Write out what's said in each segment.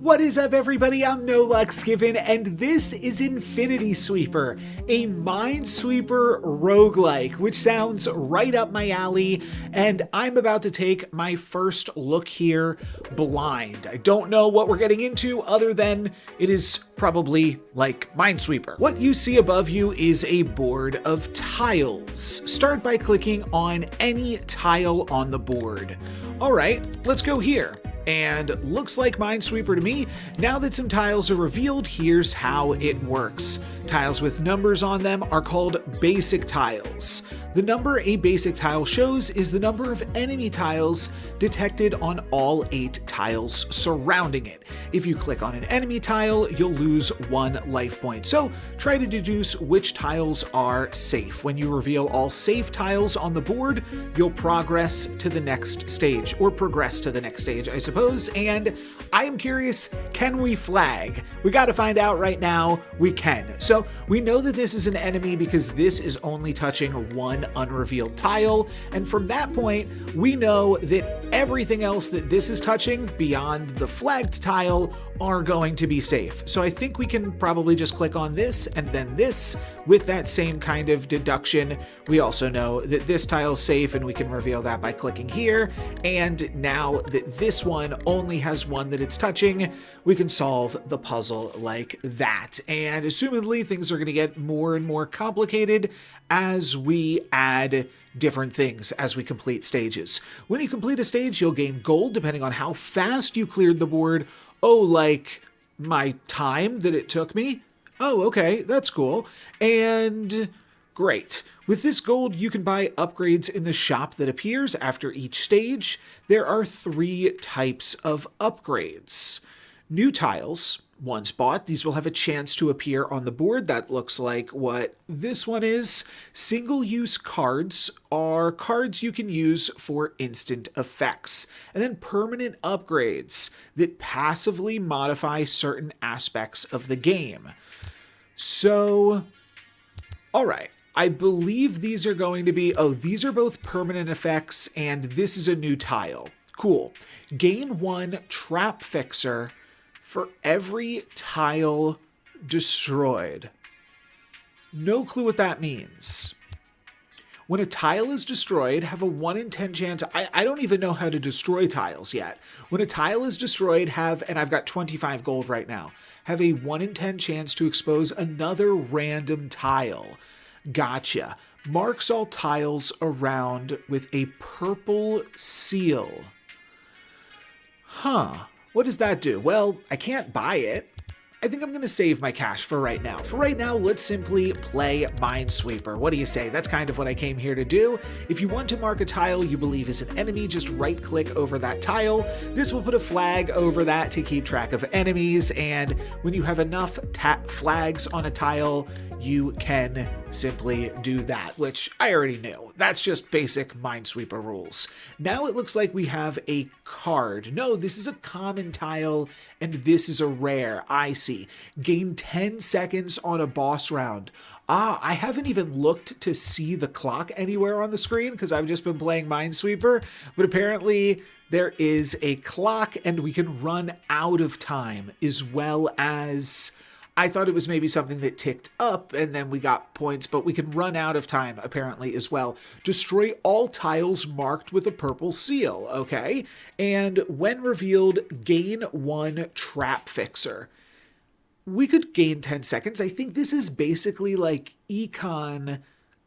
What is up, everybody? I'm NoLucksGiven, and this is Minesweeper, a Minesweeper roguelike, which sounds right up my alley, and I'm about to take my first look here blind. I don't know what we're getting into other than it is probably like Minesweeper. What you see above you is a board of tiles. Start by clicking on any tile on the board. All right, let's go here. And looks like Minesweeper to me. Now that some tiles are revealed, here's how it works. Tiles with numbers on them are called basic tiles. The number a basic tile shows is the number of enemy tiles detected on all 8 tiles surrounding it. If you click on an enemy tile, you'll lose 1 life point. So try to deduce which tiles are safe. When you reveal all safe tiles on the board, you'll progress to the next stage, or progress to the next stage, I suppose. And I am curious, can we flag? We got to find out right now. We can. So we know that this is an enemy because this is only touching 1 unrevealed tile, and from that point we know that everything else that this is touching beyond the flagged tile are going to be safe. So I think we can probably just click on this and then this with that same kind of deduction. We also know that this tile's safe, and we can reveal that by clicking here. And now that this one only has 1 that it's touching, we can solve the puzzle like that. And assumedly things are going to get more and more complicated as we add different things as we complete stages. When you complete a stage, you'll gain gold depending on how fast you cleared the board. Oh, like my time that it took me? Oh, okay, that's cool. And great. With this gold, you can buy upgrades in the shop that appears after each stage. There are 3 types of upgrades. New tiles. Once bought, these will have a chance to appear on the board. That looks like what this one is. Single-use cards are cards you can use for instant effects. And then permanent upgrades that passively modify certain aspects of the game. So, all right. I believe these are going to be, these are both permanent effects, and this is a new tile. Cool. Gain 1 trap fixer for every tile destroyed. No clue what that means. When a tile is destroyed, have a 1 in 10 chance. I don't even know how to destroy tiles yet. When a tile is destroyed, and I've got 25 gold right now, have a 1 in 10 chance to expose another random tile. Gotcha. Marks all tiles around with a purple seal. Huh. What does that do? Well, I can't buy it. I think I'm going to save my cash for right now. For right now, let's simply play Minesweeper. What do you say? That's kind of what I came here to do. If you want to mark a tile you believe is an enemy, just right-click over that tile. This will put a flag over that to keep track of enemies, and when you have enough flags on a tile, you can simply do that, which I already knew. That's just basic Minesweeper rules. Now it looks like we have a card. No, this is a common tile, and this is a rare. I see. Gain 10 seconds on a boss round. I haven't even looked to see the clock anywhere on the screen because I've just been playing Minesweeper, but apparently there is a clock, and we can run out of time, as well as I thought it was maybe something that ticked up and then we got points, but we can run out of time apparently as well. Destroy all tiles marked with a purple seal, okay? And when revealed, gain 1 trap fixer. We could gain 10 seconds. I think this is basically like econ,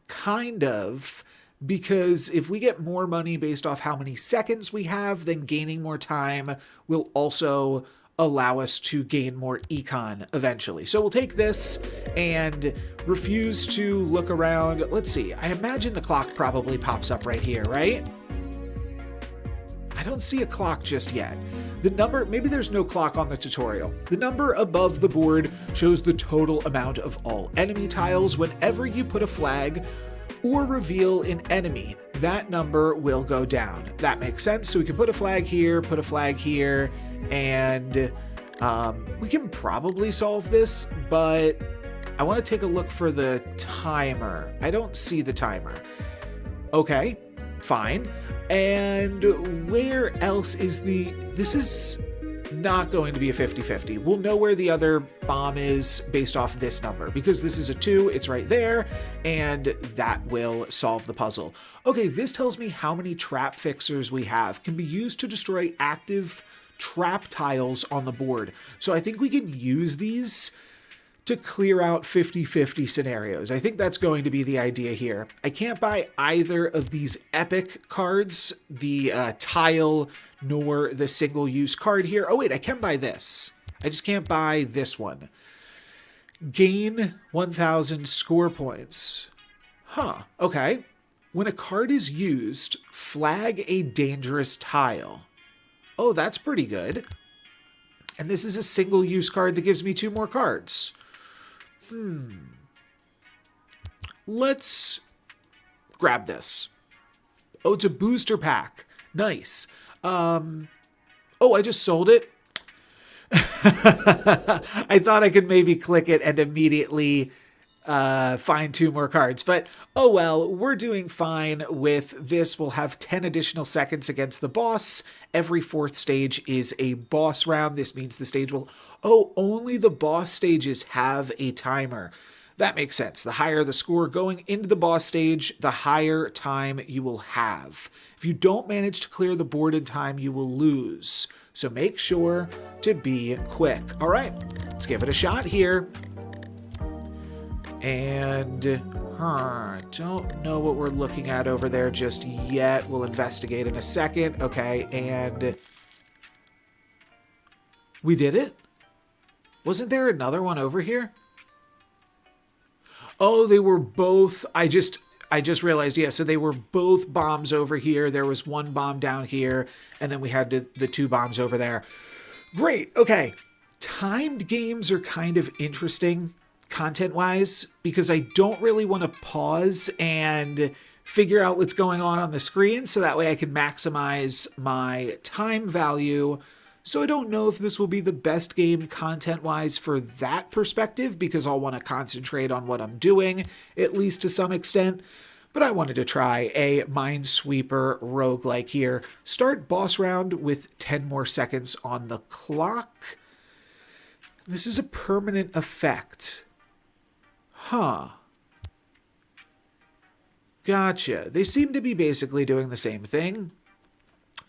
kind of, because if we get more money based off how many seconds we have, then gaining more time will also allow us to gain more econ eventually. So we'll take this and refuse to look around. Let's see. I imagine the clock probably pops up right here, right? I don't see a clock just yet. The number, maybe there's no clock on the tutorial. The number above the board shows the total amount of all enemy tiles. Whenever you put a flag or reveal an enemy, that number will go down. That makes sense. So we can put a flag here, and we can probably solve this, but I want to take a look for the timer. I don't see the timer. Okay, fine. And where else is this is not going to be a 50-50. We'll know where the other bomb is based off this number. Because this is a 2, it's right there, and that will solve the puzzle. Okay, this tells me how many trap fixers we have. Can be used to destroy active trap tiles on the board. So I think we can use these to clear out 50-50 scenarios. I think that's going to be the idea here. I can't buy either of these epic cards, the tile nor the single-use card here. Oh wait, I can buy this. I just can't buy this one. Gain 1,000 score points. Huh, okay. When a card is used, flag a dangerous tile. Oh, that's pretty good. And this is a single-use card that gives me 2 more cards. Let's grab this. Oh, it's a booster pack. Nice. Oh, I just sold it. I thought I could maybe click it and immediately find 2 more cards. But, oh well, we're doing fine with this. We'll have 10 additional seconds against the boss. Every 4th stage is a boss round. This means the stage will... Oh, only the boss stages have a timer. That makes sense. The higher the score going into the boss stage, the higher time you will have. If you don't manage to clear the board in time, you will lose. So make sure to be quick. All right, let's give it a shot here. And don't know what we're looking at over there just yet. We'll investigate in a second. Okay, and we did it? Wasn't there another one over here? Oh, they were both... I just realized, yeah, so they were both bombs over here. There was 1 bomb down here, and then we had the 2 bombs over there. Great, okay. Timed games are kind of interesting content-wise, because I don't really want to pause and figure out what's going on the screen, so that way I can maximize my time value. So I don't know if this will be the best game content-wise for that perspective, because I'll want to concentrate on what I'm doing, at least to some extent. But I wanted to try a Minesweeper roguelike here. Start boss round with 10 more seconds on the clock. This is a permanent effect. Huh. Gotcha. They seem to be basically doing the same thing.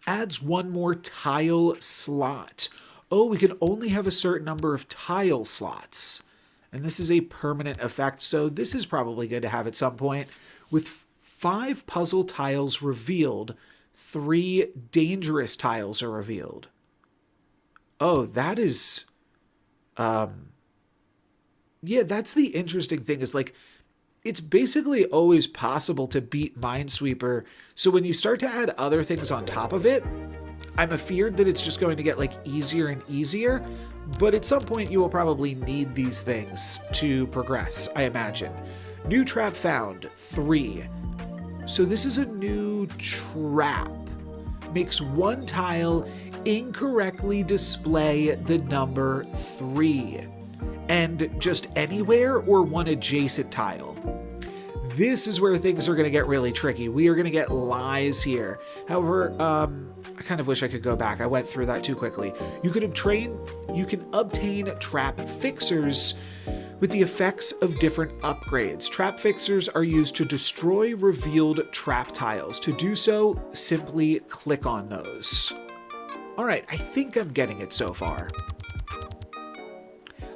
Adds 1 more tile slot. Oh, we can only have a certain number of tile slots. And this is a permanent effect, so this is probably good to have at some point. With 5 puzzle tiles revealed, 3 dangerous tiles are revealed. Oh, that is... Yeah, that's the interesting thing, is like, it's basically always possible to beat Minesweeper. So when you start to add other things on top of it, I'm afeared that it's just going to get like easier and easier. But at some point you will probably need these things to progress, I imagine. New trap found, 3. So this is a new trap. Makes 1 tile incorrectly display the number 3. And just anywhere or 1 adjacent tile. This is where things are going to get really tricky. We are going to get lies here. However, I kind of wish I could go back. I went through that too quickly. You can obtain trap fixers with the effects of different upgrades. Trap fixers are used to destroy revealed trap tiles. To do so, simply click on those. All right, I think I'm getting it so far.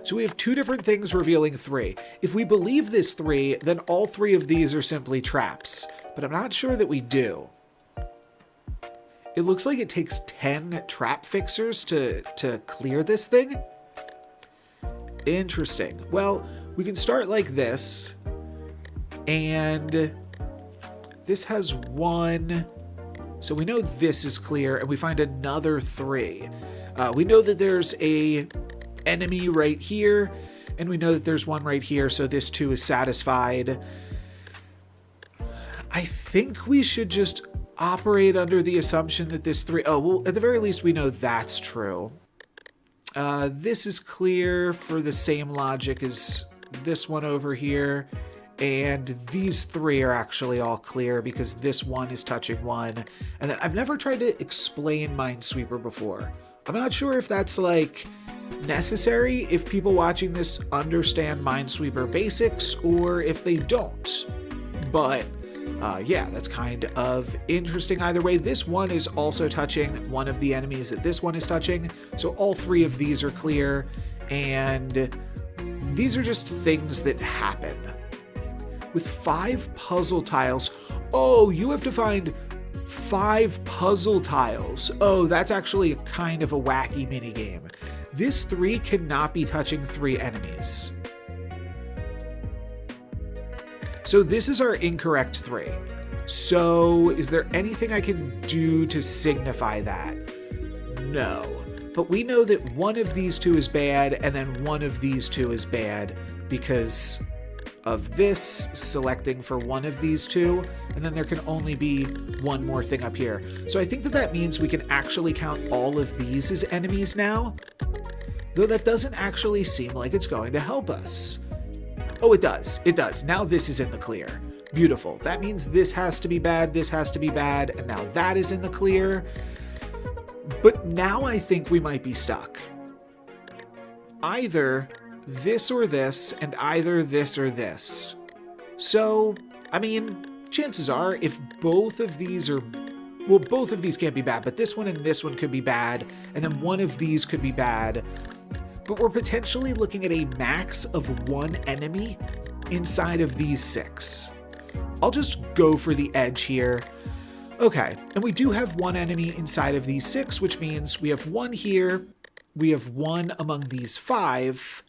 So we have 2 different things revealing 3. If we believe this 3, then all 3 of these are simply traps. But I'm not sure that we do. It looks like it takes 10 trap fixers to clear this thing. Interesting. Well, we can start like this. And this has 1. So we know this is clear, and we find another 3. We know that there's a enemy right here, and we know that there's 1 right here, so this 2 is satisfied. I think we should just operate under the assumption that this 3... Oh, well, at the very least, we know that's true. This is clear for the same logic as this one over here, and these 3 are actually all clear because this 1 is touching 1. And then I've never tried to explain Minesweeper before. I'm not sure if that's like necessary if people watching this understand Minesweeper basics or if they don't. But yeah, that's kind of interesting either way. This one is also touching one of the enemies that this one is touching. So all three of these are clear, and these are just things that happen. With 5 puzzle tiles. Oh, you have to find 5 puzzle tiles. Oh, that's actually kind of a wacky minigame. This 3 cannot be touching 3 enemies. So this is our incorrect 3. So is there anything I can do to signify that? No. But we know that one of these 2 is bad, and then one of these 2 is bad because of this selecting for one of these 2, and then there can only be one more thing up here. So I think that means we can actually count all of these as enemies now, though that doesn't actually seem like it's going to help us. Oh, it does. It does. Now this is in the clear. Beautiful. That means this has to be bad, this has to be bad, and now that is in the clear. But now I think we might be stuck. Either this or this, and either this or this. So, I mean, chances are if both of these are, well, both of these can't be bad, but this one and this one could be bad, and then one of these could be bad. But we're potentially looking at a max of 1 enemy inside of these 6. I'll just go for the edge here. Okay, and we do have 1 enemy inside of these 6, which means we have 1 here, we have 1 among these 5,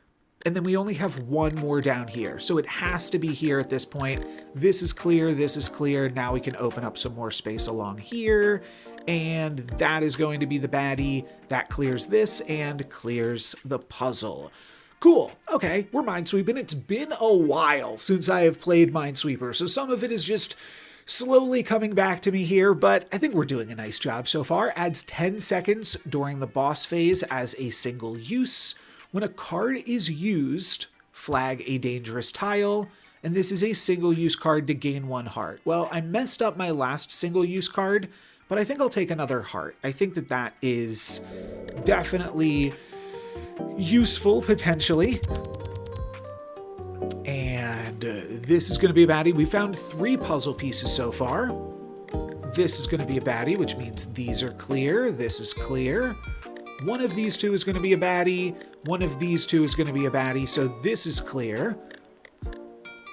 and then we only have 1 more down here. So it has to be here at this point. This is clear, this is clear. Now we can open up some more space along here, and that is going to be the baddie. That clears this and clears the puzzle. Cool. Okay, we're Minesweeping. It's been a while since I have played Minesweeper, so some of it is just slowly coming back to me here, but I think we're doing a nice job so far. Adds 10 seconds during the boss phase as a single use. When a card is used, flag a dangerous tile, and this is a single-use card to gain 1 heart. Well, I messed up my last single-use card, but I think I'll take another heart. I think that that is definitely useful, potentially. And this is going to be a baddie. We found 3 puzzle pieces so far. This is going to be a baddie, which means these are clear. This is clear. One of these 2 is going to be a baddie. One of these 2 is going to be a baddie, so this is clear.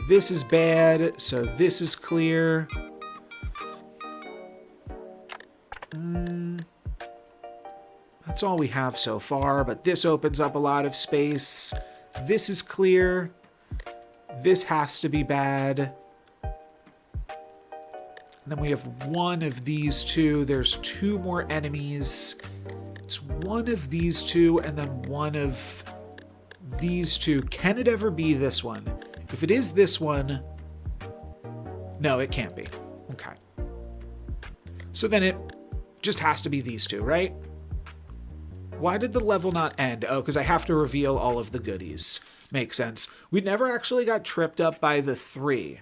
This is bad, so this is clear. That's all we have so far, but this opens up a lot of space. This is clear. This has to be bad. And then we have 1 of these 2. There's 2 more enemies. It's 1 of these 2 and then 1 of these 2. Can it ever be this one? If it is this one, no, it can't be. Okay. So then it just has to be these 2, right? Why did the level not end? Oh, because I have to reveal all of the goodies. Makes sense. We never actually got tripped up by the 3.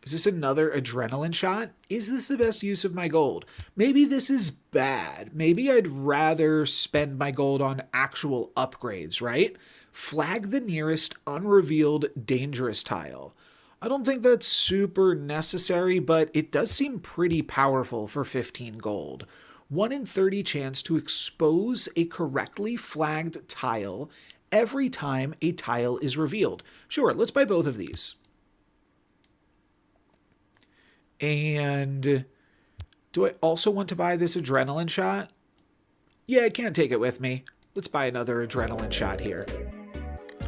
Is this another adrenaline shot? Is this the best use of my gold? Maybe this is bad. Maybe I'd rather spend my gold on actual upgrades, right? Flag the nearest unrevealed dangerous tile. I don't think that's super necessary, but it does seem pretty powerful for 15 gold. 1 in 30 chance to expose a correctly flagged tile every time a tile is revealed. Sure, let's buy both of these. And do I also want to buy this adrenaline shot? Yeah, I can't take it with me. Let's buy another adrenaline shot here.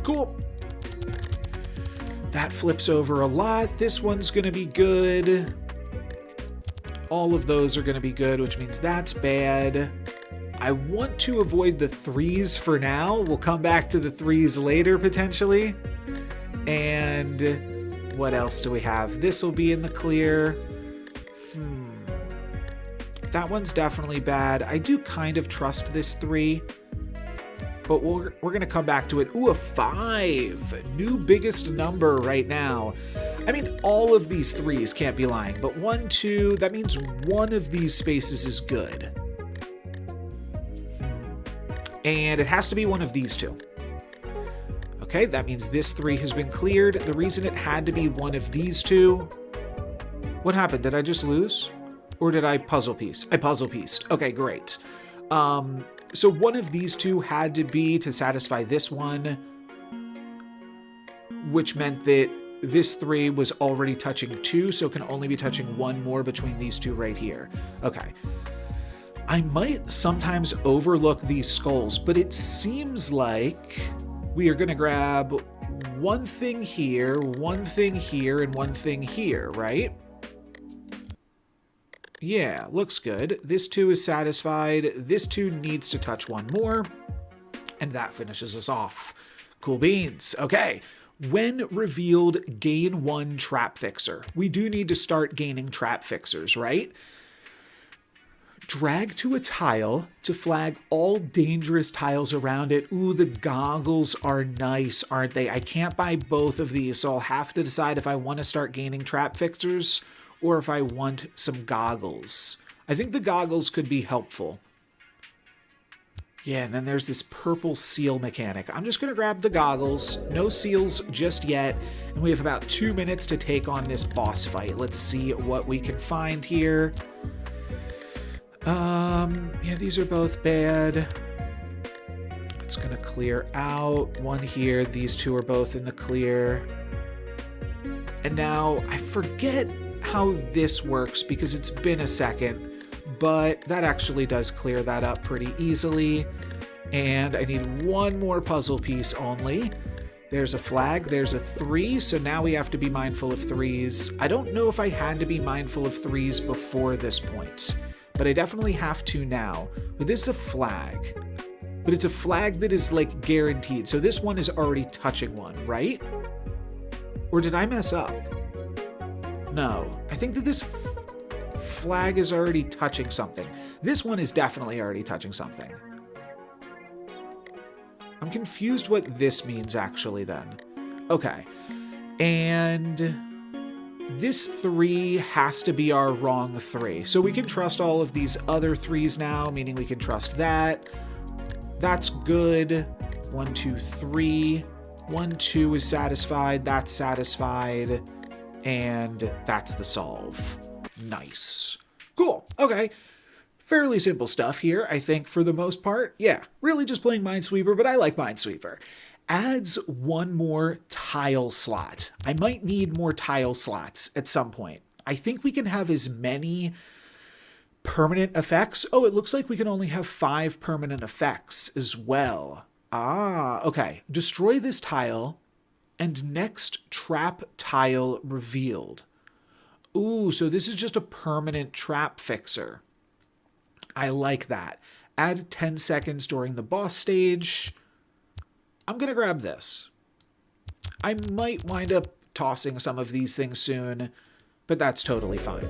Cool. That flips over a lot. This one's going to be good. All of those are going to be good, which means that's bad. I want to avoid the 3s for now. We'll come back to the 3s later, potentially. And what else do we have? This will be in the clear. That one's definitely bad. I do kind of trust this 3, but we're going to come back to it. Ooh, a 5. New biggest number right now. I mean, all of these 3s can't be lying, but 1, 2, that means one of these spaces is good. And it has to be one of these two. Okay, that means this 3 has been cleared. The reason it had to be one of these two... What happened? Did I just lose? Or did I puzzle piece? I puzzle pieced. Okay, great. So one of these two had to be to satisfy this one, which meant that this 3 was already touching 2, so it can only be touching 1 more between these 2 right here. Okay. I might sometimes overlook these skulls, but it seems like we are going to grab one thing here, and one thing here, right? Yeah, looks good. This 2 is satisfied. This 2 needs to touch 1 more, and that finishes us off. Cool beans. Okay. When revealed, gain 1 trap fixer. We do need to start gaining trap fixers, right? Drag to a tile to flag all dangerous tiles around it. Ooh, the goggles are nice, aren't they? I can't buy both of these, so I'll have to decide if I want to start gaining trap fixers or if I want some goggles. I think the goggles could be helpful. Yeah, and then there's this purple seal mechanic. I'm just going to grab the goggles. No seals just yet. And we have about 2 minutes to take on this boss fight. Let's see what we can find here. Yeah, these are both bad. It's going to clear out. 1 here. These 2 are both in the clear. And now I forget how this works because it's been a second. But that actually does clear that up pretty easily. And I need 1 more puzzle piece only. There's a flag, there's a 3, so now we have to be mindful of 3s. I don't know if I had to be mindful of 3s before this point, but I definitely have to now. But this is a flag. But it's a flag that is like guaranteed. So this one is already touching 1, right? Or did I mess up? No. I think that this flag is already touching something. This one is definitely already touching something. I'm confused what this means actually then. Okay. And this 3 has to be our wrong 3. So we can trust all of these other 3s now, meaning we can trust that. That's good. 1, 2, 3. 1, 2 is satisfied. That's satisfied. And that's the solve. Nice. Cool. Okay. Fairly simple stuff here, I think, for the most part. Yeah, really just playing Minesweeper, but I like Minesweeper. Adds 1 more tile slot. I might need more tile slots at some point. I think we can have as many permanent effects. Oh, it looks like we can only have 5 permanent effects as well. Ah, okay. Destroy this tile, and next trap tile revealed. Ooh, so this is just a permanent trap fixer. I like that. Add 10 seconds during the boss stage. I'm going to grab this. I might wind up tossing some of these things soon, but that's totally fine.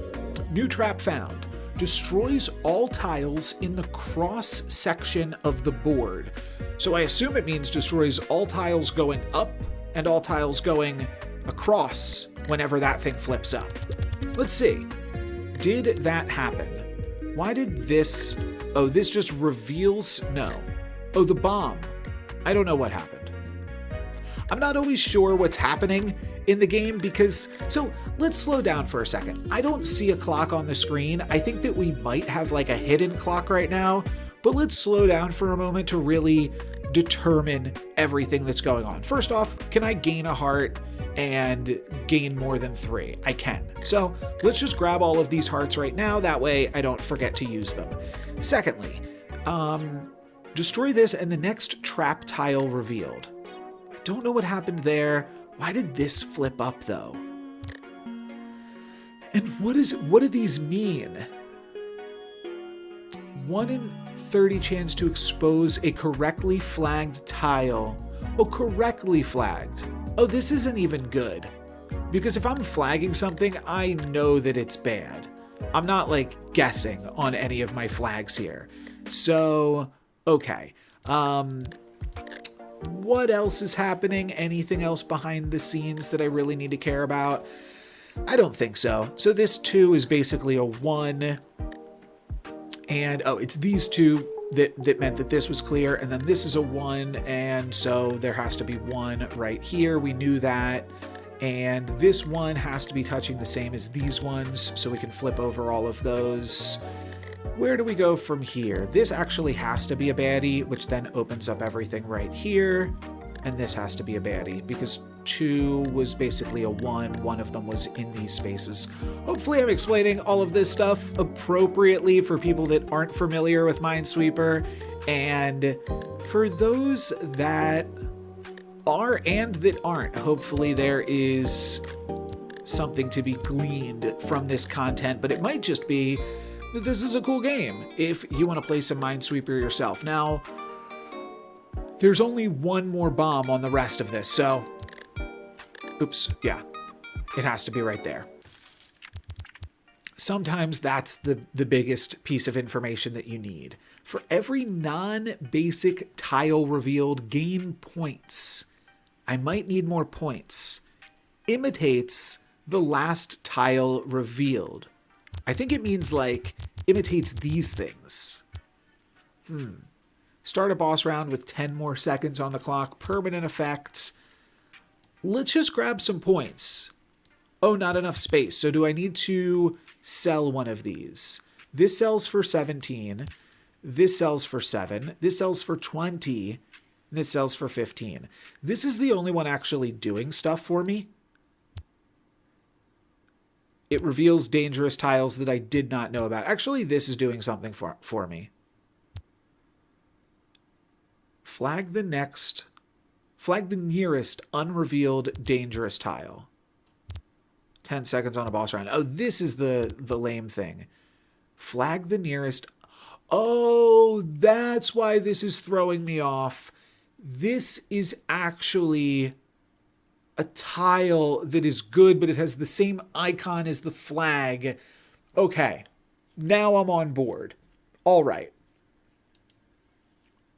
New trap found. Destroys all tiles in the cross section of the board. So I assume it means destroys all tiles going up and all tiles going across whenever that thing flips up. Let's see. Did that happen? Why did this... Oh, this just reveals... No. Oh, the bomb. I don't know what happened. I'm not always sure what's happening in the game because... So, let's slow down for a second. I don't see a clock on the screen. I think that we might have like a hidden clock right now, but let's slow down for a moment to really determine everything that's going on. First off, can I gain a heart and gain more than 3? I can. So let's just grab all of these hearts right now. That way I don't forget to use them. Secondly, destroy this and the next trap tile revealed. I don't know what happened there. Why did this flip up though? And what do these mean? 1 in 30 chance to expose a correctly flagged tile. Oh, correctly flagged. Oh, this isn't even good. Because if I'm flagging something, I know that it's bad. I'm not like guessing on any of my flags here. So, okay. What else is happening? Anything else behind the scenes that I really need to care about? I don't think so. So this 2 is basically a 1. And, oh, it's these 2 that meant that this was clear, and then this is a 1, and so there has to be 1 right here. We knew that. And this one has to be touching the same as these ones, so we can flip over all of those. Where do we go from here? This actually has to be a baddie, which then opens up everything right here. And this has to be a baddie, because 2 was basically a 1. One of them was in these spaces. Hopefully I'm explaining all of this stuff appropriately for people that aren't familiar with Minesweeper. And for those that are and that aren't, hopefully there is something to be gleaned from this content, but it might just be that this is a cool game if you want to play some Minesweeper yourself. Now, there's only 1 more bomb on the rest of this, so oops, yeah, it has to be right there. Sometimes that's the biggest piece of information that you need. For every non-basic tile revealed, gain points. I might need more points. Imitates the last tile revealed. I think it means like imitates these things. Start a boss round with 10 more seconds on the clock. Permanent effects. Let's just grab some points. Oh, not enough space. So do I need to sell one of these? This sells for 17. This sells for 7. This sells for 20. And this sells for 15. This is the only one actually doing stuff for me. It reveals dangerous tiles that I did not know about. Actually, this is doing something for me. Flag the nearest unrevealed dangerous tile. 10 seconds on a boss round. Oh, this is the lame thing. Flag the nearest. Oh, that's why this is throwing me off. This is actually a tile that is good, but it has the same icon as the flag. Okay, now I'm on board. All right.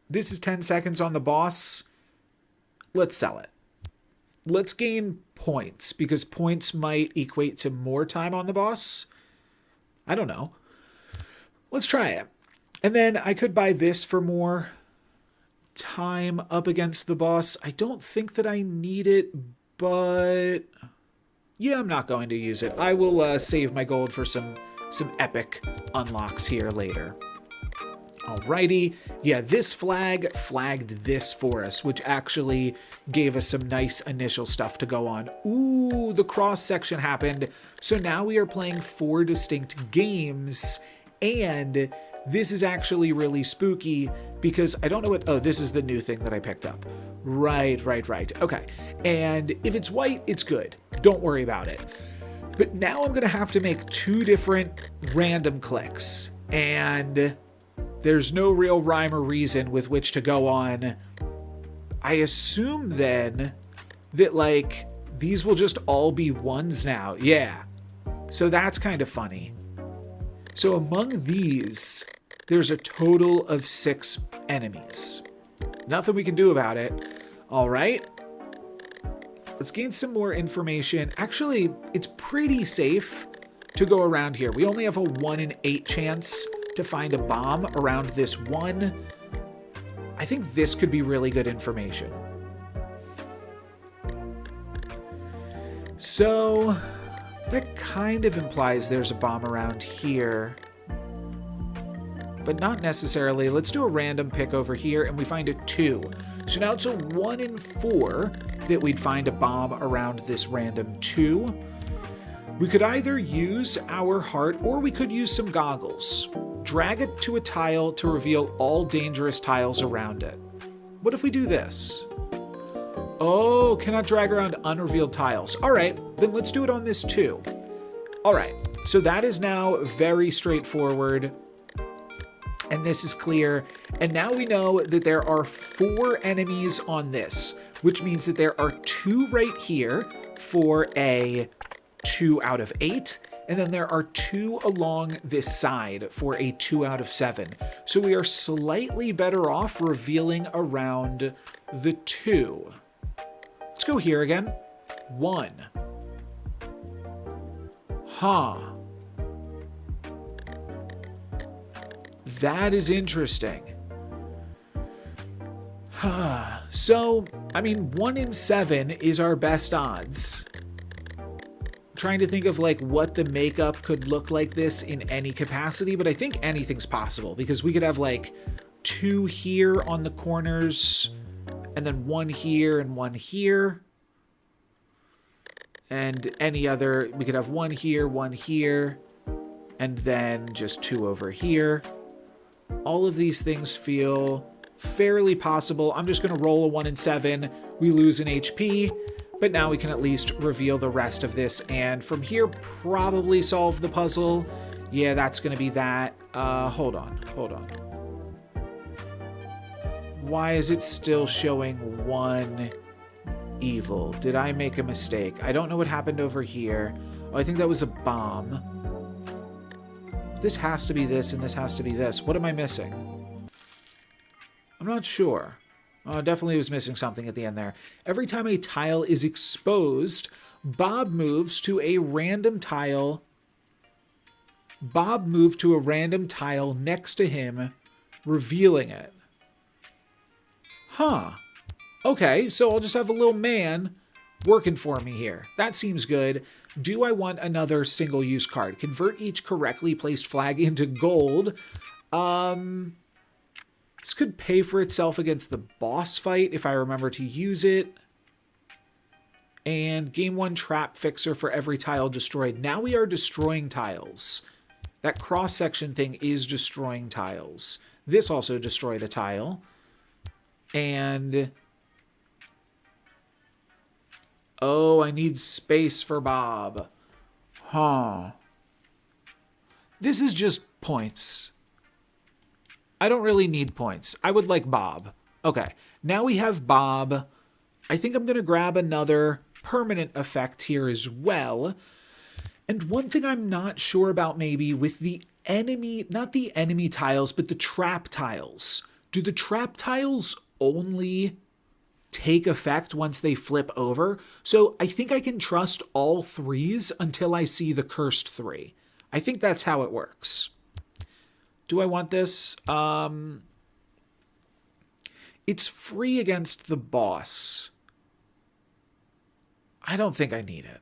This is 10 seconds on the boss. Let's sell it. Let's gain points, because points might equate to more time on the boss. I don't know. Let's try it. And then I could buy this for more time up against the boss. I don't think that I need it, but yeah, I'm not going to use it. I will save my gold for some epic unlocks here later. Alrighty, yeah, this flag flagged this for us, which actually gave us some nice initial stuff to go on. Ooh, the cross section happened. So now we are playing 4 distinct games, and this is actually really spooky because I don't know what, oh, this is the new thing that I picked up. Right. Okay, and if it's white, it's good. Don't worry about it. But now I'm gonna have to make 2 different random clicks, and there's no real rhyme or reason with which to go on. I assume then that like these will just all be 1s now. Yeah. So that's kind of funny. So among these, there's a total of 6 enemies. Nothing we can do about it. All right. Let's gain some more information. Actually, it's pretty safe to go around here. We only have a 1 in 8 chance to find a bomb around this one. I think this could be really good information. So that kind of implies there's a bomb around here, but not necessarily. Let's do a random pick over here, and we find a 2. So now it's a 1 in 4 that we'd find a bomb around this random 2. We could either use our heart, or we could use some goggles. Drag it to a tile to reveal all dangerous tiles around it. What if we do this? Oh, cannot drag around unrevealed tiles. All right, then let's do it on this too. All right, so that is now very straightforward. And this is clear. And now we know that there are 4 enemies on this, which means that there are 2 right here for a 2 out of 8. And then there are 2 along this side for a 2 out of 7. So we are slightly better off revealing around the 2. Let's go here again. 1. Huh. That is interesting. So, I mean, 1 in 7 is our best odds. Trying to think of like what the makeup could look like this in any capacity, but I think anything's possible because we could have like 2 here on the corners and then 1 here and 1 here. And any other, we could have 1 here, and then just 2 over here. All of these things feel fairly possible. I'm just going to roll a 1 in 7. We lose an HP. But now we can at least reveal the rest of this, and from here, probably solve the puzzle. Yeah, that's going to be that. Hold on. Why is it still showing 1 evil? Did I make a mistake? I don't know what happened over here. Oh, I think that was a bomb. This has to be this, and this has to be this. What am I missing? I'm not sure. Definitely was missing something at the end there. Every time a tile is exposed, Bob moves to a random tile. Bob moved to a random tile next to him, revealing it. Huh. Okay, so I'll just have a little man working for me here. That seems good. Do I want another single-use card? Convert each correctly placed flag into gold. This could pay for itself against the boss fight if I remember to use it. And game 1 trap fixer for every tile destroyed. Now we are destroying tiles. That cross-section thing is destroying tiles. This also destroyed a tile. And... oh, I need space for Bob. Huh. This is just points. I don't really need points. I would like Bob. Okay, now we have Bob. I think I'm going to grab another permanent effect here as well. And one thing I'm not sure about maybe with the enemy, not the enemy tiles, but the trap tiles. Do the trap tiles only take effect once they flip over? So I think I can trust all 3s until I see the cursed 3. I think that's how it works. Do I want this? It's free against the boss. I don't think I need it.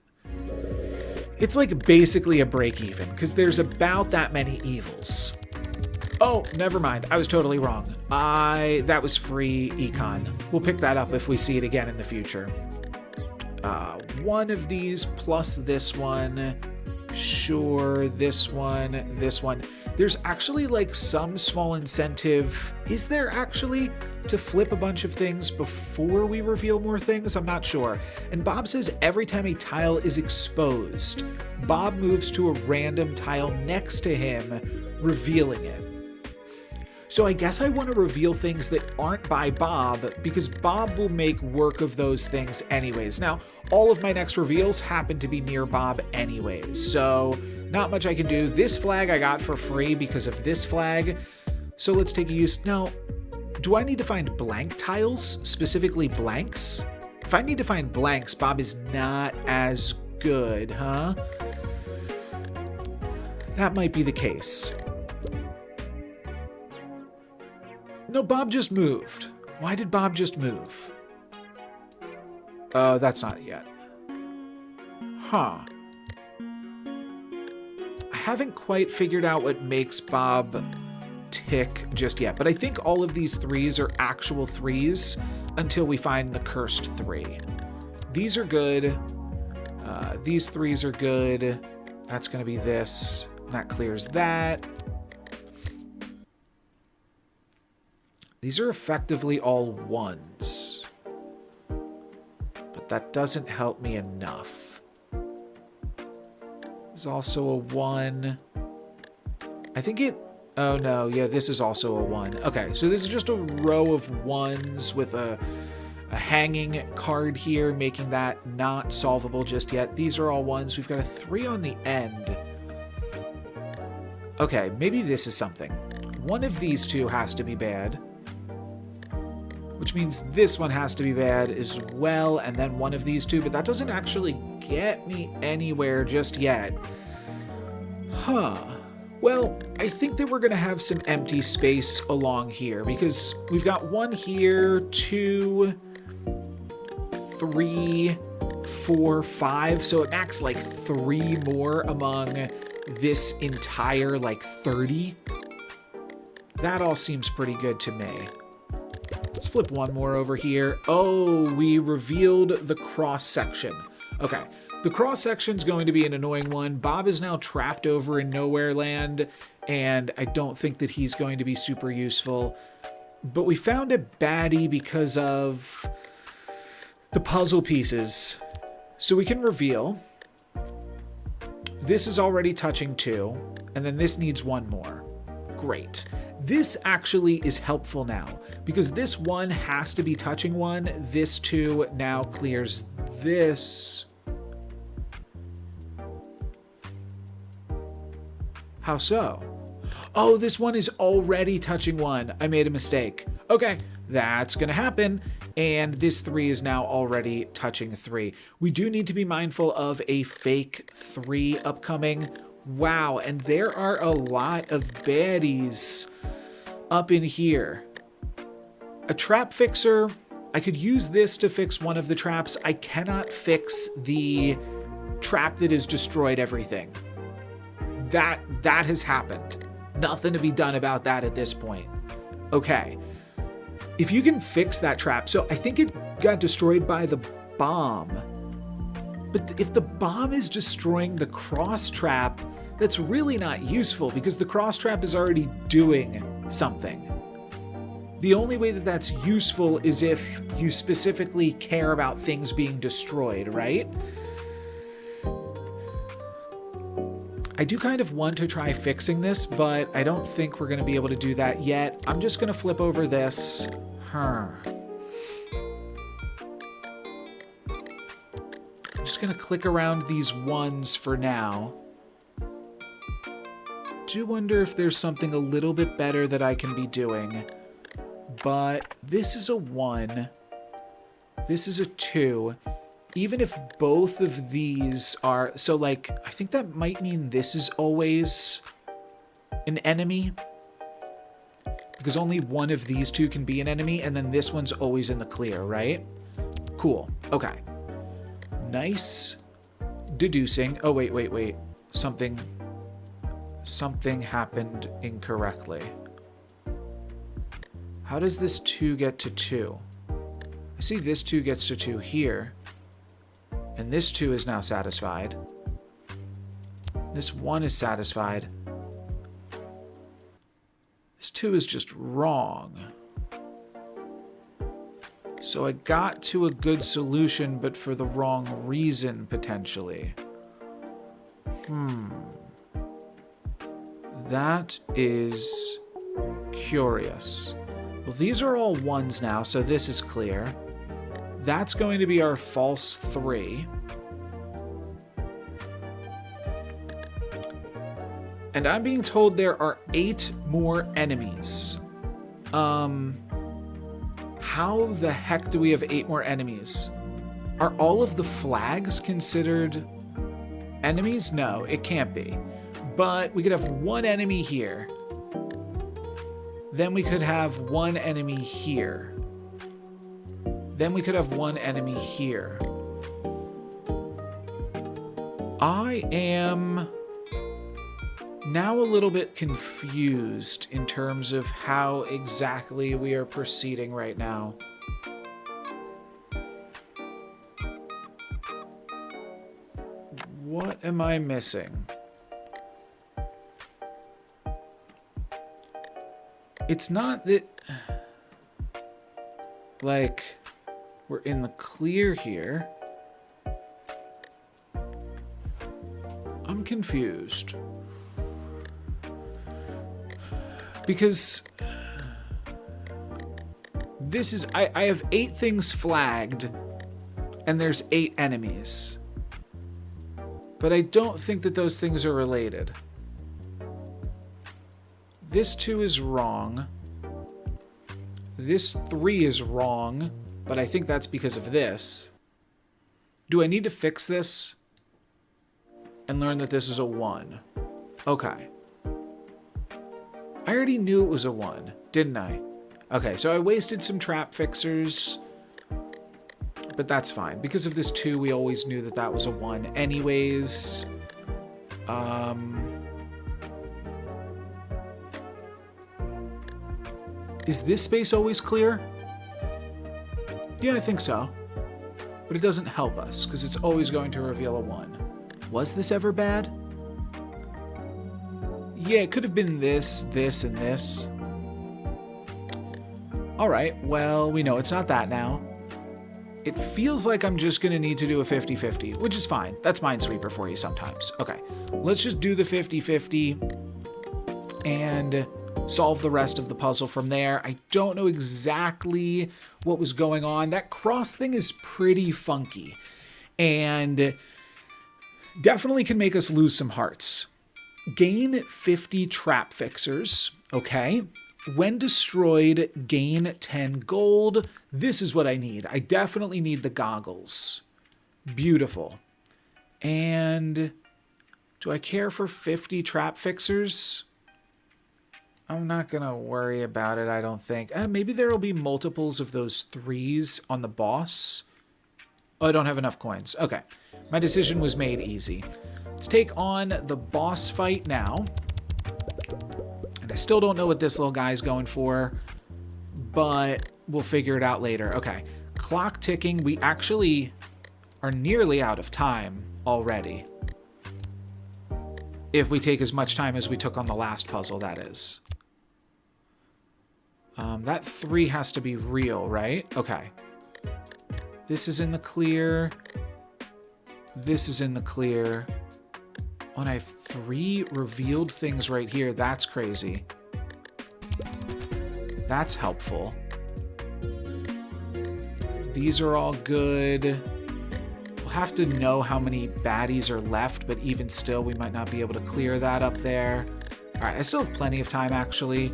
It's like basically a break-even, because there's about that many evils. Oh, never mind. I was totally wrong. That was free econ. We'll pick that up if we see it again in the future. 1 of these plus this one. Sure, this one, this one. There's actually like some small incentive. Is there actually to flip a bunch of things before we reveal more things? I'm not sure. And Bob says every time a tile is exposed, Bob moves to a random tile next to him, revealing it. So I guess I want to reveal things that aren't by Bob because Bob will make work of those things anyways. Now, all of my next reveals happen to be near Bob anyways, so not much I can do. This flag I got for free because of this flag, so let's take a use. Now, do I need to find blank tiles, specifically blanks? If I need to find blanks, Bob is not as good, huh? That might be the case. No, Bob just moved. Why did Bob just move? That's not it yet. Huh. I haven't quite figured out what makes Bob tick just yet, but I think all of these 3s are actual 3s until we find the cursed 3. These are good. These 3s are good. That's going to be this. That clears that. These are effectively all 1s. But that doesn't help me enough. There's also a 1. I think it... oh no, yeah, this is also a 1. Okay, so this is just a row of 1s with a hanging card here, making that not solvable just yet. These are all 1s. We've got a 3 on the end. Okay, maybe this is something. One of these 2 has to be bad. Which means this one has to be bad as well, and then one of these 2, but that doesn't actually get me anywhere just yet. Huh. Well, I think that we're going to have some empty space along here because we've got 1 here, 2, 3, 4, 5. So it max like 3 more among this entire like 30. That all seems pretty good to me. Let's flip 1 more over here. Oh, we revealed the cross section. Okay. The cross section's going to be an annoying one. Bob is now trapped over in Nowhere Land, and I don't think that he's going to be super useful. But we found a baddie because of the puzzle pieces. So we can reveal. This is already touching 2, and then this needs 1 more. Great. This actually is helpful now, because this 1 has to be touching 1. This 2 now clears this. How so? Oh, this 1 is already touching 1. I made a mistake. Okay, that's gonna happen. And this 3 is now already touching 3. We do need to be mindful of a fake 3 upcoming. Wow, and there are a lot of baddies up in here. A trap fixer. I could use this to fix one of the traps. I cannot fix the trap that has destroyed everything. That has happened. Nothing to be done about that at this point. Okay. If you can fix that trap. So I think it got destroyed by the bomb. But if the bomb is destroying the cross trap, that's really not useful because the cross trap is already doing something. The only way that that's useful is if you specifically care about things being destroyed, right? I do kind of want to try fixing this, but I don't think we're going to be able to do that yet. I'm just going to flip over this. I'm just going to click around these 1s for now. Do wonder if there's something a little bit better that I can be doing. But this is a 1. This is a 2. Even if both of these are... So, like, I think that might mean this is always an enemy. Because only one of these 2 can be an enemy, and then this one's always in the clear, right? Cool. Okay. Nice deducing. Oh, wait. Something happened incorrectly. How does this 2 get to 2? I see this 2 gets to 2 here. And this 2 is now satisfied. This 1 is satisfied. This 2 is just wrong. So I got to a good solution, but for the wrong reason, potentially. That is curious. Well, these are all 1s now, so this is clear. That's going to be our false 3. And I'm being told there are 8 more enemies. How the heck do we have 8 more enemies? Are all of the flags considered enemies? No, it can't be. But we could have 1 enemy here. Then we could have 1 enemy here. Then we could have 1 enemy here. I am now a little bit confused in terms of how exactly we are proceeding right now. What am I missing? It's not that... Like... We're in the clear here. I'm confused. Because this is... I have 8 things flagged, and there's 8 enemies. But I don't think that those things are related. This 2 is wrong. This 3 is wrong. But I think that's because of this. Do I need to fix this and learn that this is a 1? Okay. I already knew it was a 1, didn't I? Okay, so I wasted some trap fixers. But that's fine. Because of this 2, we always knew that that was a 1 anyways. Is this space always clear? Yeah, I think so. But it doesn't help us, because it's always going to reveal a 1. Was this ever bad? Yeah, it could have been this, this, and this. Alright, well, we know it's not that now. It feels like I'm just going to need to do a 50-50, which is fine. That's Minesweeper for you sometimes. Okay, let's just do the 50-50 and solve the rest of the puzzle from there. I don't know exactly what was going on. That cross thing is pretty funky and definitely can make us lose some hearts. Gain 50 trap fixers, okay? When destroyed, gain 10 gold. This is what I need. I definitely need the goggles. Beautiful. And do I care for 50 trap fixers? I'm not going to worry about it, I don't think. Maybe there will be multiples of those 3s on the boss. Oh, I don't have enough coins. Okay. My decision was made easy. Let's take on the boss fight now. And I still don't know what this little guy's going for, but we'll figure it out later. Okay, clock ticking. We actually are nearly out of time already. If we take as much time as we took on the last puzzle, that is. That 3 has to be real, right? Okay. This is in the clear. This is in the clear. Oh, and I have 3 revealed things right here. That's crazy. That's helpful. These are all good. We'll have to know how many baddies are left, but even still, we might not be able to clear that up there. All right, I still have plenty of time, actually.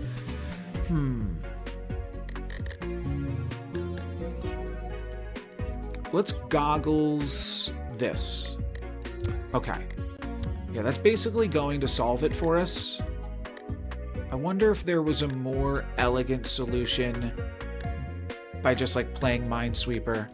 Let's goggles this. Okay. Yeah, that's basically going to solve it for us. I wonder if there was a more elegant solution by just like playing Minesweeper.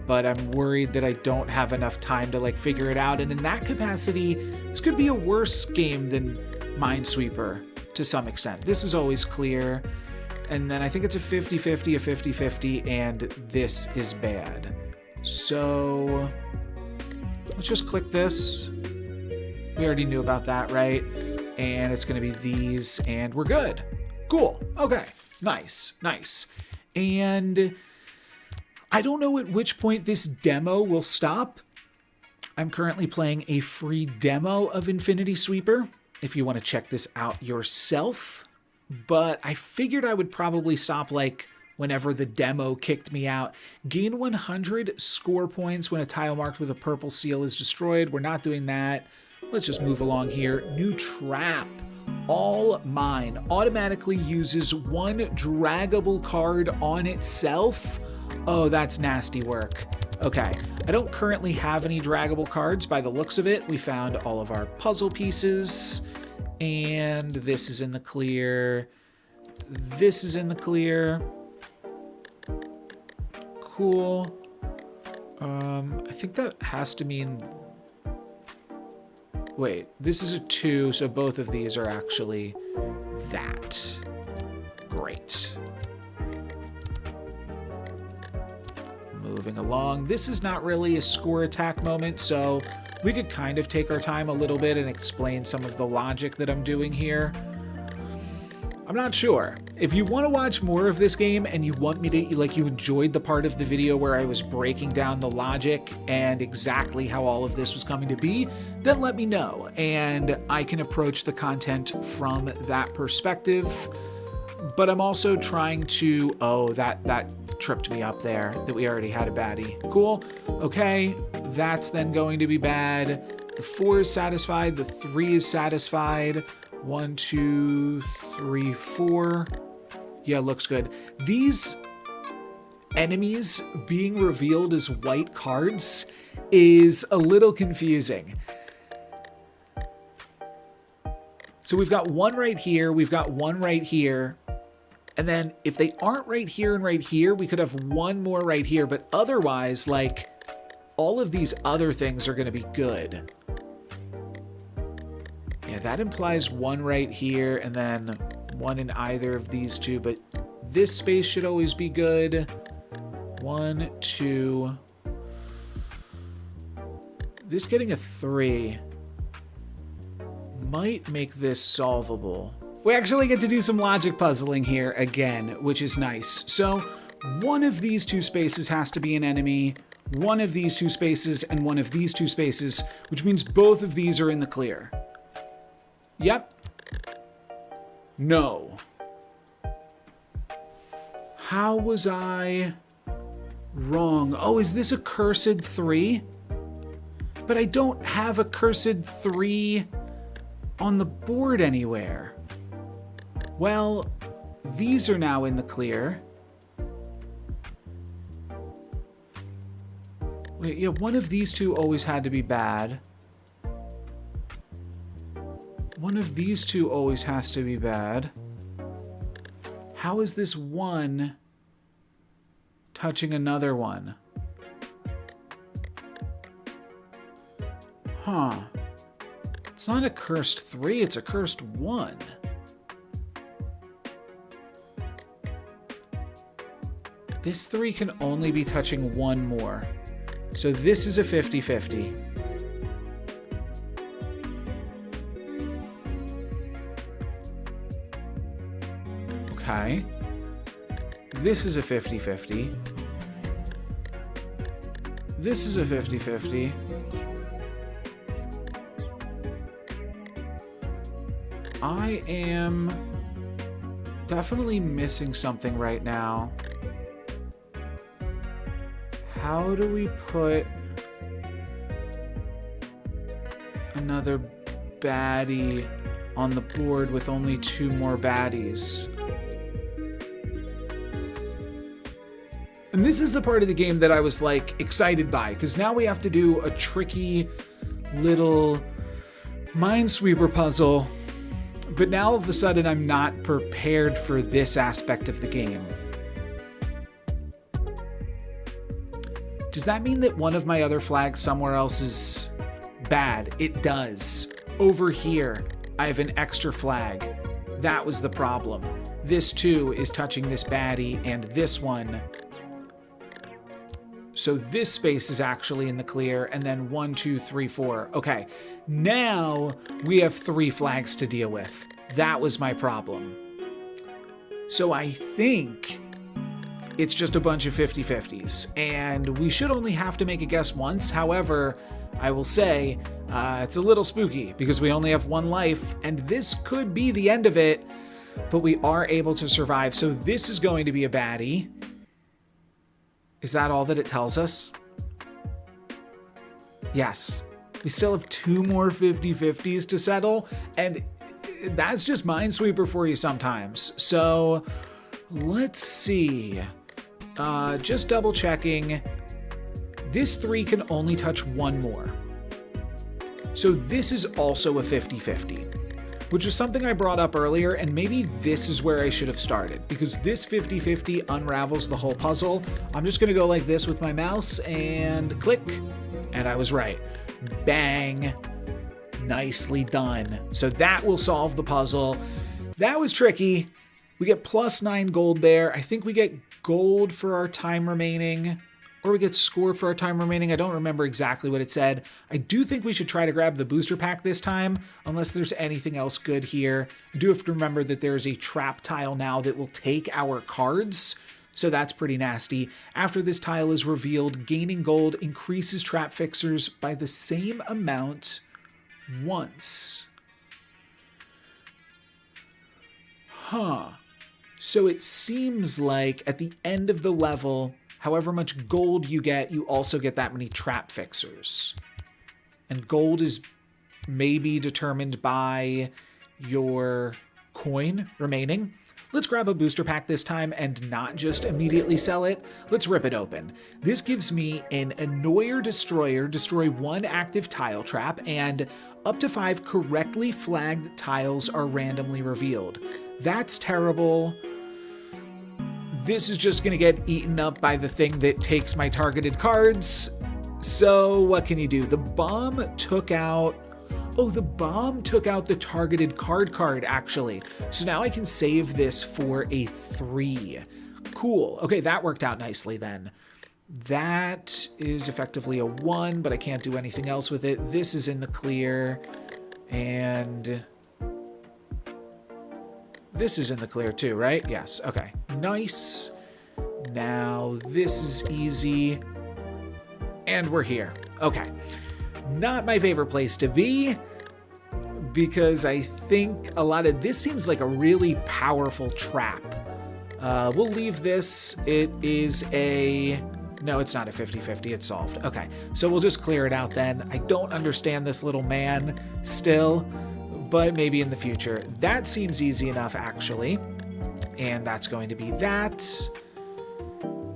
But I'm worried that I don't have enough time to like figure it out. And in that capacity, this could be a worse game than Minesweeper to some extent. This is always clear. And then I think it's a 50-50, a 50-50, and this is bad. So let's just click this. We already knew about that, right? And it's going to be these, and we're good. Cool. Okay. Nice. Nice. And I don't know at which point this demo will stop. I'm currently playing a free demo of Infinity Sweeper, if you want to check this out yourself. But I figured I would probably stop like whenever the demo kicked me out. Gain 100 score points when a tile marked with a purple seal is destroyed. We're not doing that. Let's just move along here. New trap. All mine automatically uses 1 draggable card on itself. Oh, that's nasty work. Okay, I don't currently have any draggable cards by the looks of it. We found all of our puzzle pieces. And this is in the clear. This is in the clear. Cool. I think that has to mean... Wait, this is a 2, so both of these are actually that. Great. Moving along. This is not really a score attack moment, so we could kind of take our time a little bit and explain some of the logic that I'm doing here. I'm not sure. If you want to watch more of this game and you want me to, like, you enjoyed the part of the video where I was breaking down the logic and exactly how all of this was coming to be, then let me know, and I can approach the content from that perspective. But I'm also trying to... Oh, that tripped me up there, that we already had a baddie. Cool. Okay, that's then going to be bad. The 4 is satisfied. The 3 is satisfied. 1, 2, 3, 4. Yeah, looks good. These enemies being revealed as white cards is a little confusing. So we've got one right here, we've got one right here. And then if they aren't right here and right here, we could have one more right here. But otherwise, like, all of these other things are going to be good. Yeah, that implies one right here and then one in either of these two. But this space should always be good. 1, 2. This getting a 3 might make this solvable. We actually get to do some logic puzzling here again, which is nice. So one of these two spaces has to be an enemy, one of these two spaces, and one of these two spaces, which means both of these are in the clear. Yep. No. How was I wrong? Oh, is this a cursed 3? But I don't have a cursed 3 on the board anywhere. Well, these are now in the clear. Wait, yeah, one of these two always had to be bad. One of these two always has to be bad. How is this one touching another one? Huh. It's not a cursed 3, it's a cursed 1. This 3 can only be touching one more. So this is a 50-50. Okay. This is a 50-50. This is a 50-50. I am definitely missing something right now. How do we put another baddie on the board with only 2 more baddies? And this is the part of the game that I was like excited by, because now we have to do a tricky little Minesweeper puzzle. But now all of a sudden I'm not prepared for this aspect of the game. Does that mean that one of my other flags somewhere else is bad? It does. Over here, I have an extra flag. That was the problem. This too is touching this baddie and this one. So this space is actually in the clear, and then 1, 2, 3, 4. Okay, now we have 3 flags to deal with. That was my problem. So I think it's just a bunch of 50-50s, and we should only have to make a guess once. However, I will say it's a little spooky because we only have 1 life, and this could be the end of it, but we are able to survive. So this is going to be a baddie. Is that all that it tells us? Yes. We still have 2 more 50-50s to settle, and that's just Minesweeper for you sometimes. So let's see. Just double checking. This 3 can only touch 1 more. So this is also a 50-50, which was something I brought up earlier, and maybe this is where I should have started, because this 50-50 unravels the whole puzzle. I'm just gonna go like this with my mouse and click, and I was right. Bang. Nicely done. So that will solve the puzzle. That was tricky. We get +9 gold there. I think we get gold for our time remaining, or we get score for our time remaining. I don't remember exactly what it said. I do think we should try to grab the booster pack this time, unless there's anything else good here. You do have to remember that there's a trap tile now that will take our cards, so that's pretty nasty. After this tile is revealed, gaining gold increases trap fixers by the same amount once. Huh. So it seems like at the end of the level, however much gold you get, you also get that many trap fixers. And gold is maybe determined by your coin remaining. Let's grab a booster pack this time and not just immediately sell it. Let's rip it open. This gives me an Annoyer Destroyer, destroy 1 active tile trap, and up to 5 correctly flagged tiles are randomly revealed. That's terrible. This is just going to get eaten up by the thing that takes my targeted cards. So what can you do? The bomb took out... Oh, the bomb took out the targeted card, actually. So now I can save this for a 3. Cool. Okay, that worked out nicely then. That is effectively a 1, but I can't do anything else with it. This is in the clear. And... this is in the clear too, right? Yes. Okay. Nice. Now this is easy. And we're here. Okay. Not my favorite place to be, because I think a lot of this seems like a really powerful trap. We'll leave this. It is a... no, it's not a 50-50. It's solved. Okay. So we'll just clear it out then. I don't understand this little man still, but maybe in the future. That seems easy enough, actually. And that's going to be that.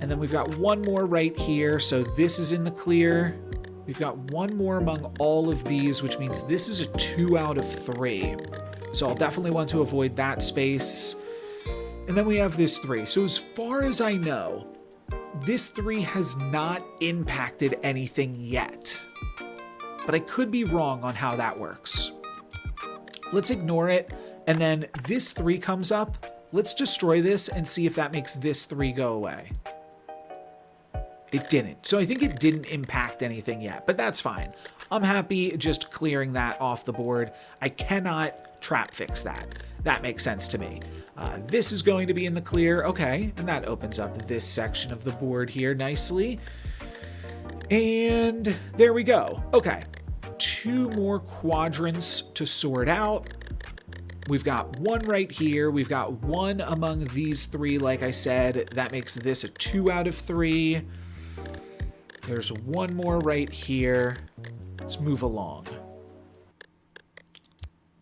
And then we've got one more right here. So this is in the clear. We've got one more among all of these, which means this is a 2 out of 3. So I'll definitely want to avoid that space. And then we have this 3. So as far as I know, this 3 has not impacted anything yet. But I could be wrong on how that works. Let's ignore it. And then this 3 comes up. Let's destroy this and see if that makes this 3 go away. It didn't. So I think it didn't impact anything yet, but that's fine. I'm happy just clearing that off the board. I cannot trap fix that. That makes sense to me. This is going to be in the clear. Okay, and that opens up this section of the board here nicely. And there we go. Okay, 2 more quadrants to sort out. We've got 1 right here. We've got 1 among these 3, like I said. That makes this a 2 out of 3. There's 1 more right here. Let's move along.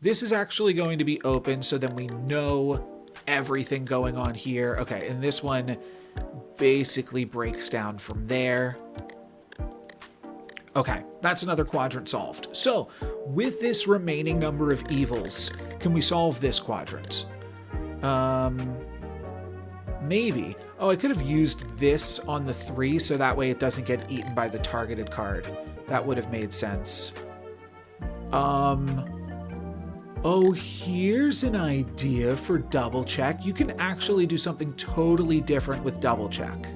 This is actually going to be open, so then we know everything going on here. Okay, and this one basically breaks down from there. Okay, that's another quadrant solved. So, with this remaining number of evils, can we solve this quadrant? Maybe. Oh, I could have used this on the 3 so that way it doesn't get eaten by the targeted card. That would have made sense. Oh, here's an idea for double check. You can actually do something totally different with double check.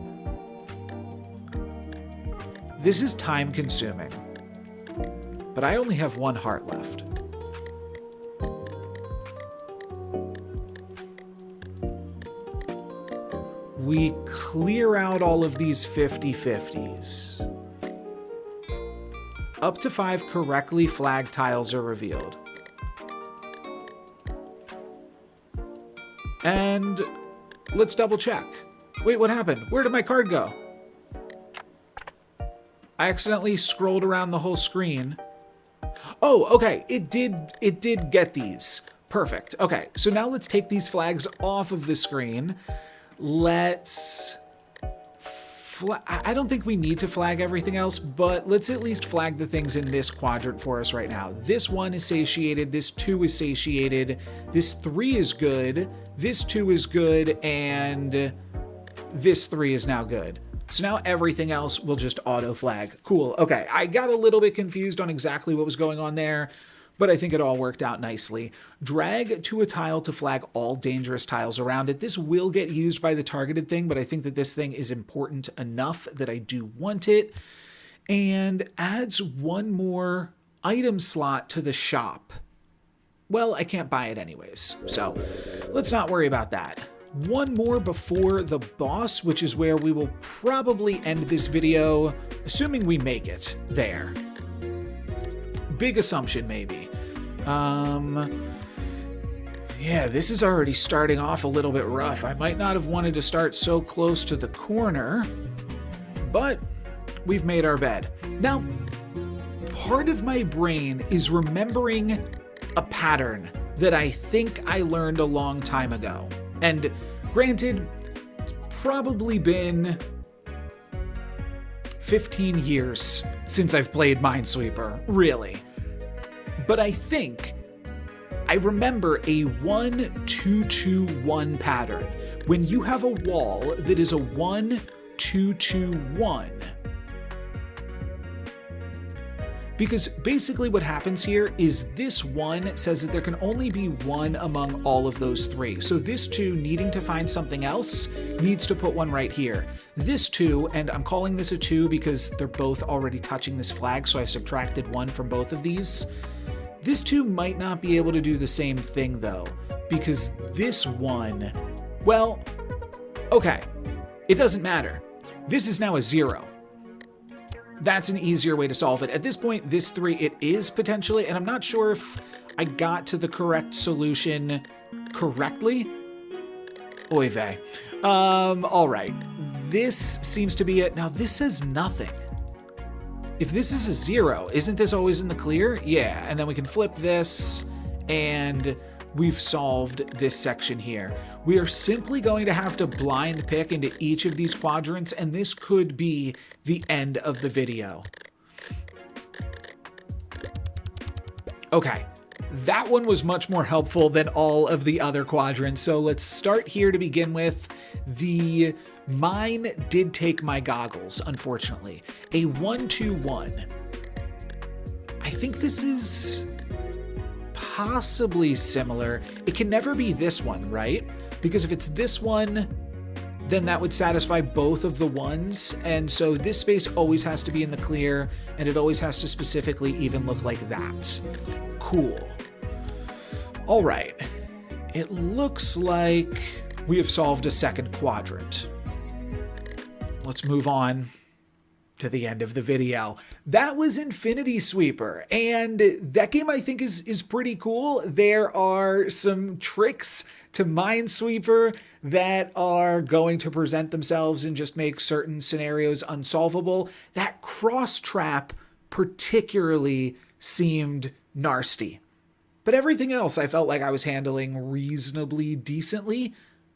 This is time consuming, but I only have 1 heart left. We clear out all of these 50-50s. Up to 5 correctly flagged tiles are revealed. And let's double check. Wait, what happened? Where did my card go? I accidentally scrolled around the whole screen. Oh, okay. It did get these. Perfect. Okay, so now let's take these flags off of the screen. Let's... I don't think we need to flag everything else, but let's at least flag the things in this quadrant for us right now. This 1 is satiated, this 2 is satiated, this 3 is good, this 2 is good, and this 3 is now good. So now everything else will just auto flag. Cool. Okay, I got a little bit confused on exactly what was going on there, but I think it all worked out nicely. Drag to a tile to flag all dangerous tiles around it. This will get used by the targeted thing, but I think that this thing is important enough that I do want it. And adds 1 more item slot to the shop. Well, I can't buy it anyways, so let's not worry about that. 1 more before the boss, which is where we will probably end this video, assuming we make it there. Big assumption, maybe. Yeah, this is already starting off a little bit rough. I might not have wanted to start so close to the corner, but we've made our bed. Now, part of my brain is remembering a pattern that I think I learned a long time ago. And granted, it's probably been 15 years since I've played Minesweeper, really. But I think I remember a 1-2-2-1 pattern. When you have a wall that is a 1-2-2-1. Because basically what happens here is this 1 says that there can only be 1 among all of those 3. So this 2, needing to find something else, needs to put 1 right here. This 2, and I'm calling this a 2 because they're both already touching this flag, so I subtracted 1 from both of these. This 2 might not be able to do the same thing though, because this 1, well, okay, it doesn't matter. This is now a 0. That's an easier way to solve it. At this point, this 3, it is potentially, and I'm not sure if I got to the correct solution correctly. Oy vey. All right. This seems to be it. Now, this says nothing. If this is a 0, isn't this always in the clear? Yeah, and then we can flip this, and we've solved this section here. We are simply going to have to blind pick into each of these quadrants, and this could be the end of the video. Okay, that one was much more helpful than all of the other quadrants, so let's start here to begin with. Mine did take my goggles, unfortunately. A 1-2-1. I think this is possibly similar. It can never be this one, right? Because if it's this one, then that would satisfy both of the ones. And so this space always has to be in the clear, and it always has to specifically even look like that. Cool. All right. It looks like we have solved a second quadrant. Let's move on to the end of the video. That was Infinity Sweeper, and that game I think is pretty cool. There are some tricks to Minesweeper that are going to present themselves and just make certain scenarios unsolvable. That cross trap particularly seemed nasty, but everything else I felt like I was handling reasonably decently.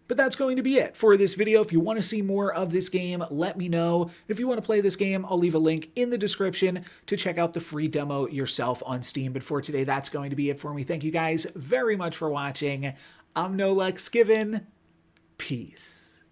But that's going to be it for this video. If you want to see more of this game, let me know. If you want to play this game, I'll leave a link in the description to check out the free demo yourself on Steam. But for today, that's going to be it for me. Thank you guys very much for watching. I'm NoLucksGiven. Peace.